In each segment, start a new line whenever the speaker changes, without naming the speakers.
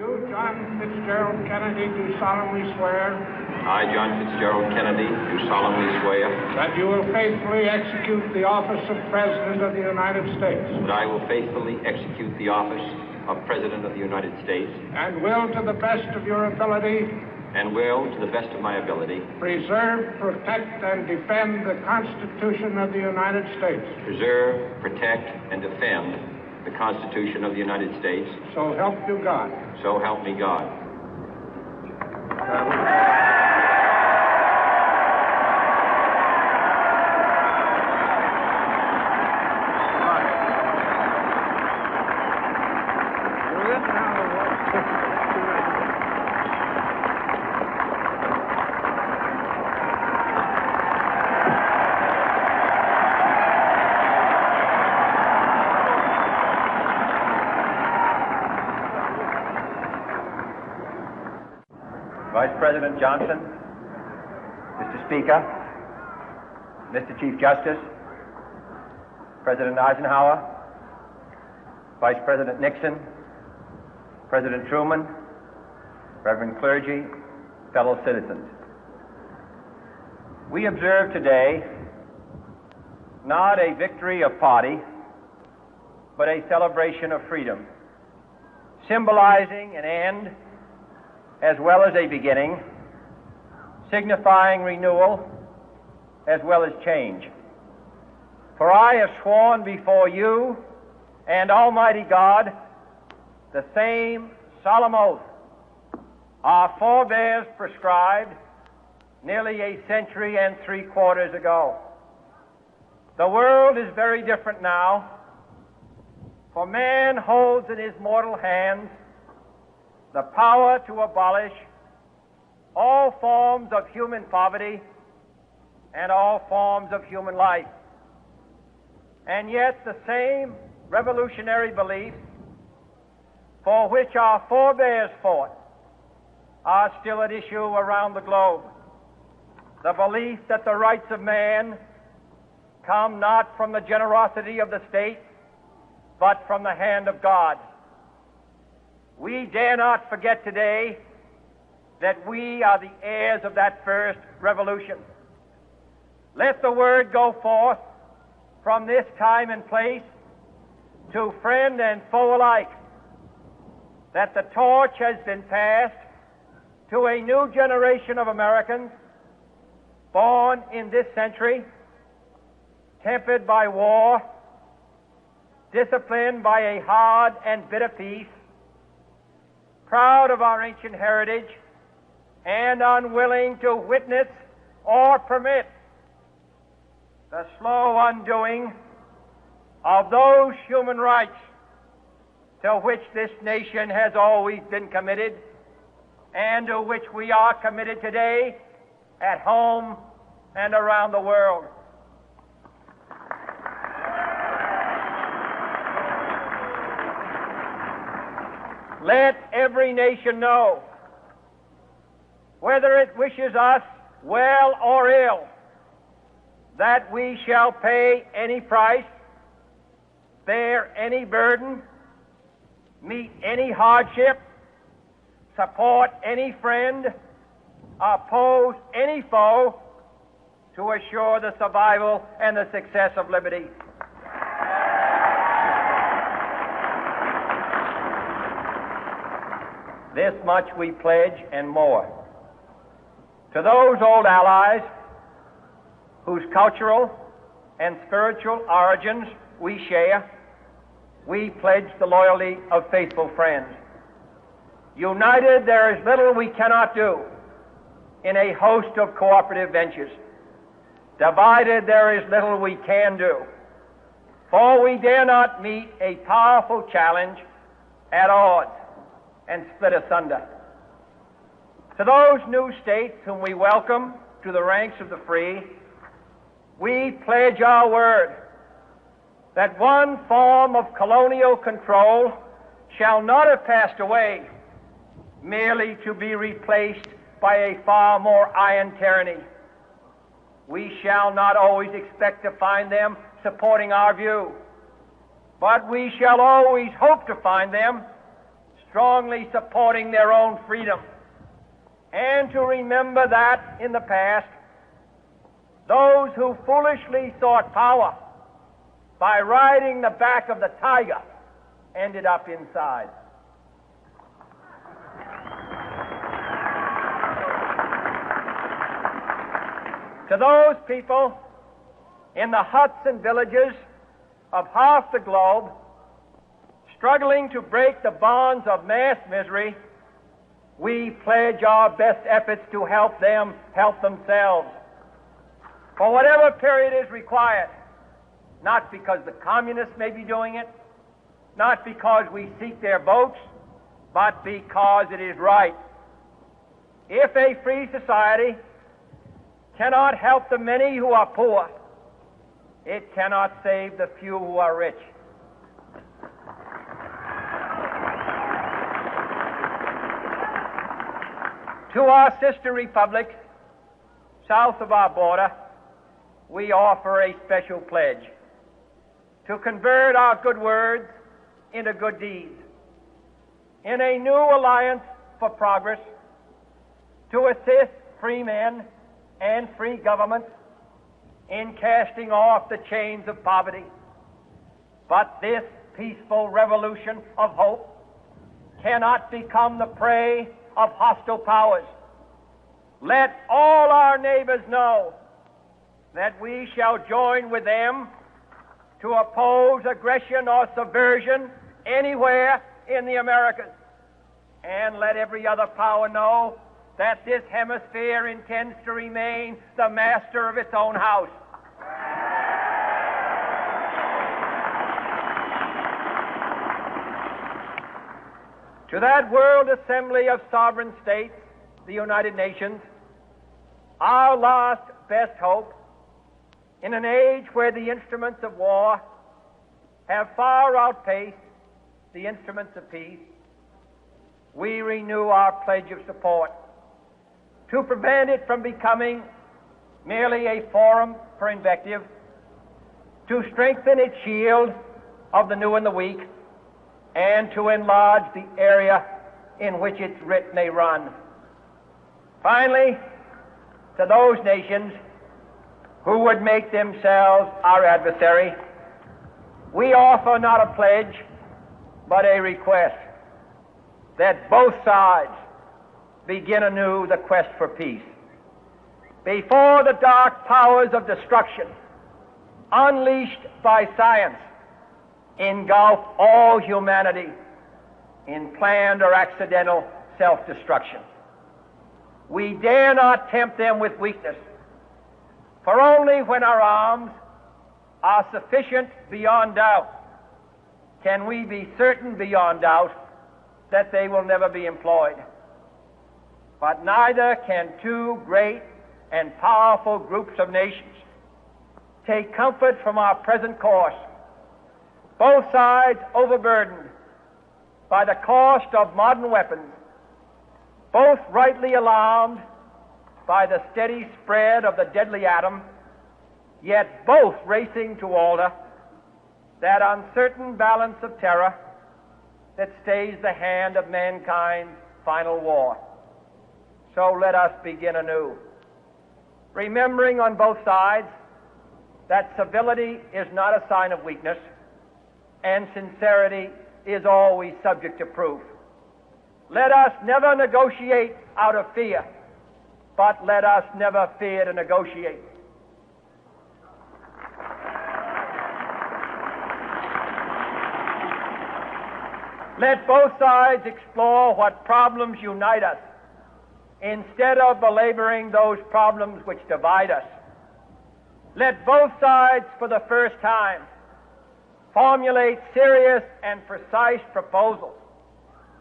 You, John Fitzgerald Kennedy, do solemnly swear.
I, John Fitzgerald Kennedy, do solemnly swear.
That you will faithfully execute the office of President of the United States.
That I will faithfully execute the office of President of the United States.
And will, to the best of your ability.
And will, to the best of my ability.
Preserve, protect, and defend the Constitution of the United States.
Preserve, protect, and defend the Constitution of the United States.
So help you God.
So help me God.
Vice President Johnson, Mr. Speaker, Mr. Chief Justice, President Eisenhower, Vice President Nixon, President Truman, Reverend clergy, fellow citizens. We observe today not a victory of party, but a celebration of freedom, symbolizing an end as well as a beginning, signifying renewal as well as change. For I have sworn before you and Almighty God the same solemn oath our forebears prescribed nearly a century and 3/4 ago. The world is very different now, for man holds in his mortal hands the power to abolish all forms of human poverty and all forms of human life. And yet the same revolutionary beliefs for which our forebears fought are still at issue around the globe. The belief that the rights of man come not from the generosity of the state, but from the hand of God. We dare not forget today that we are the heirs of that first revolution. Let the word go forth from this time and place to friend and foe alike that the torch has been passed to a new generation of Americans born in this century, tempered by war, disciplined by a hard and bitter peace, proud of our ancient heritage, and unwilling to witness or permit the slow undoing of those human rights to which this nation has always been committed and to which we are committed today at home and around the world. Let every nation know, whether it wishes us well or ill, that we shall pay any price, bear any burden, meet any hardship, support any friend, oppose any foe to assure the survival and the success of liberty. This much we pledge and more. To those old allies whose cultural and spiritual origins we share, we pledge the loyalty of faithful friends. United, there is little we cannot do in a host of cooperative ventures. Divided, there is little we can do, for we dare not meet a powerful challenge at odds and split asunder. To those new states whom we welcome to the ranks of the free, we pledge our word that one form of colonial control shall not have passed away merely to be replaced by a far more iron tyranny. We shall not always expect to find them supporting our view, but we shall always hope to find them strongly supporting their own freedom, and to remember that in the past, those who foolishly sought power by riding the back of the tiger ended up inside. To those people in the huts and villages of half the globe struggling to break the bonds of mass misery, we pledge our best efforts to help them help themselves for whatever period is required, not because the communists may be doing it, not because we seek their votes, but because it is right. If a free society cannot help the many who are poor, it cannot save the few who are rich. To our sister republics south of our border, we offer a special pledge to convert our good words into good deeds, in a new alliance for progress, to assist free men and free governments in casting off the chains of poverty. But this peaceful revolution of hope cannot become the prey of hostile powers. Let all our neighbors know that we shall join with them to oppose aggression or subversion anywhere in the Americas. And let every other power know that this hemisphere intends to remain the master of its own house. To that World Assembly of Sovereign States, the United Nations, our last best hope, in an age where the instruments of war have far outpaced the instruments of peace, we renew our pledge of support to prevent it from becoming merely a forum for invective, to strengthen its shield of the new and the weak, and to enlarge the area in which its writ may run. Finally, to those nations who would make themselves our adversary, we offer not a pledge, but a request that both sides begin anew the quest for peace. Before the dark powers of destruction, unleashed by science, engulf all humanity in planned or accidental self-destruction, we dare not tempt them with weakness, for only when our arms are sufficient beyond doubt can we be certain beyond doubt that they will never be employed. But neither can two great and powerful groups of nations take comfort from our present course, both sides overburdened by the cost of modern weapons, both rightly alarmed by the steady spread of the deadly atom, yet both racing to alter that uncertain balance of terror that stays the hand of mankind's final war. So let us begin anew, remembering on both sides that civility is not a sign of weakness, and sincerity is always subject to proof. Let us never negotiate out of fear, but let us never fear to negotiate. Let both sides explore what problems unite us, instead of belaboring those problems which divide us. Let both sides, for the first time, formulate serious and precise proposals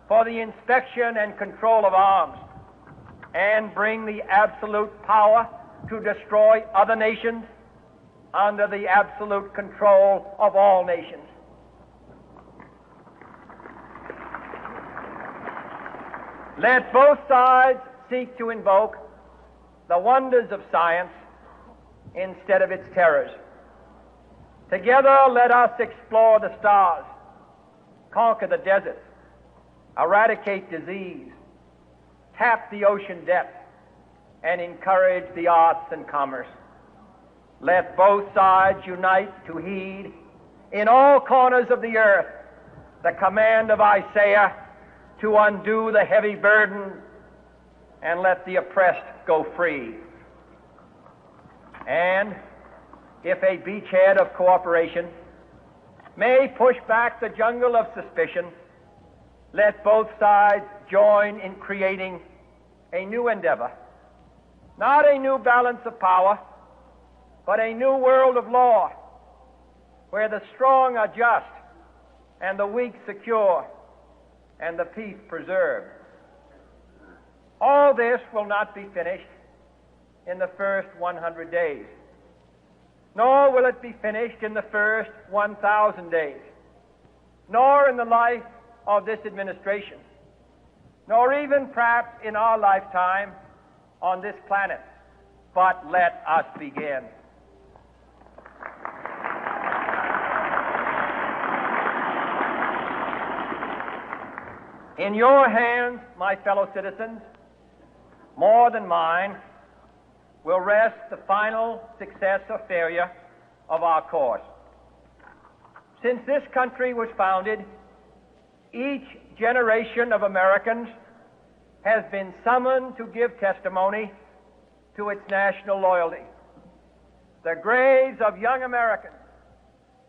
for the inspection and control of arms, and bring the absolute power to destroy other nations under the absolute control of all nations. Let both sides seek to invoke the wonders of science instead of its terrors. Together, let us explore the stars, conquer the deserts, eradicate disease, tap the ocean depth, and encourage the arts and commerce. Let both sides unite to heed in all corners of the earth the command of Isaiah to undo the heavy burden and let the oppressed go free. And if a beachhead of cooperation may push back the jungle of suspicion, let both sides join in creating a new endeavor, not a new balance of power, but a new world of law, where the strong are just and the weak secure and the peace preserved. All this will not be finished in the first 100 days, nor will it be finished in the first 1,000 days, nor in the life of this administration, nor even perhaps in our lifetime on this planet. But let us begin. In your hands, my fellow citizens, more than mine, will rest the final success or failure of our course. Since this country was founded, each generation of Americans has been summoned to give testimony to its national loyalty. The graves of young Americans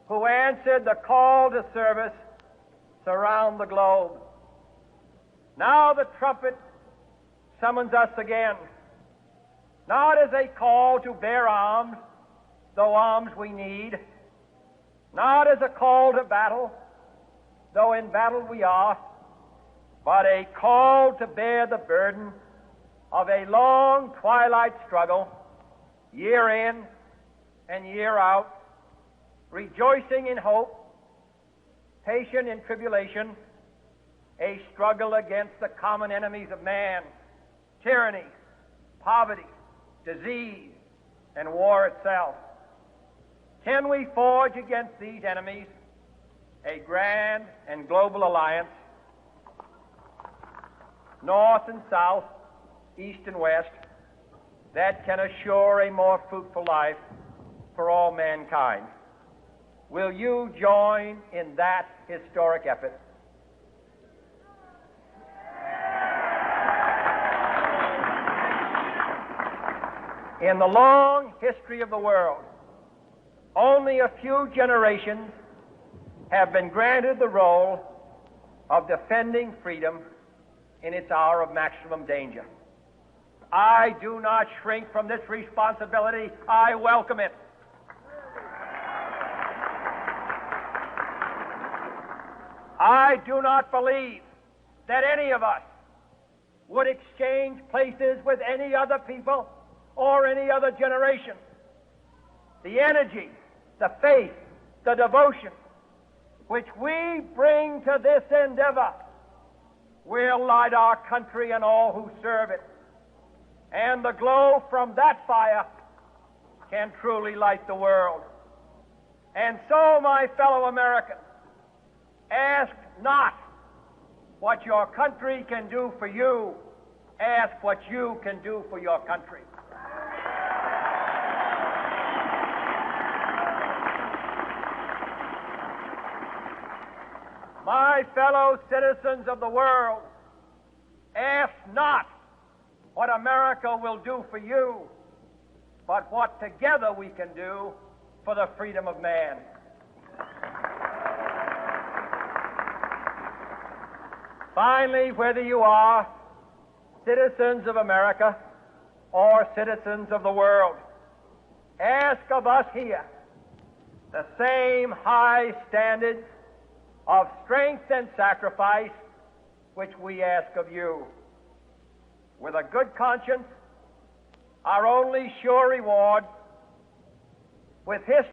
who answered the call to service surround the globe. Now the trumpet summons us again, not as a call to bear arms, though arms we need, not as a call to battle, though in battle we are, but a call to bear the burden of a long twilight struggle, year in and year out, rejoicing in hope, patient in tribulation, a struggle against the common enemies of man, tyranny, poverty, disease, and war itself. Can we forge against these enemies a grand and global alliance, north and south, east and west, that can assure a more fruitful life for all mankind? Will you join in that historic effort? In the long history of the world, only a few generations have been granted the role of defending freedom in its hour of maximum danger. I do not shrink from this responsibility. I welcome it. I do not believe that any of us would exchange places with any other people or any other generation. The energy, the faith, the devotion which we bring to this endeavor will light our country and all who serve it. And the glow from that fire can truly light the world. And so, my fellow Americans, ask not what your country can do for you. Ask what you can do for your country. My fellow citizens of the world, ask not what America will do for you, but what together we can do for the freedom of man. Finally, whether you are citizens of America or citizens of the world, ask of us here the same high standards of strength and sacrifice which we ask of you. With a good conscience, our only sure reward, with history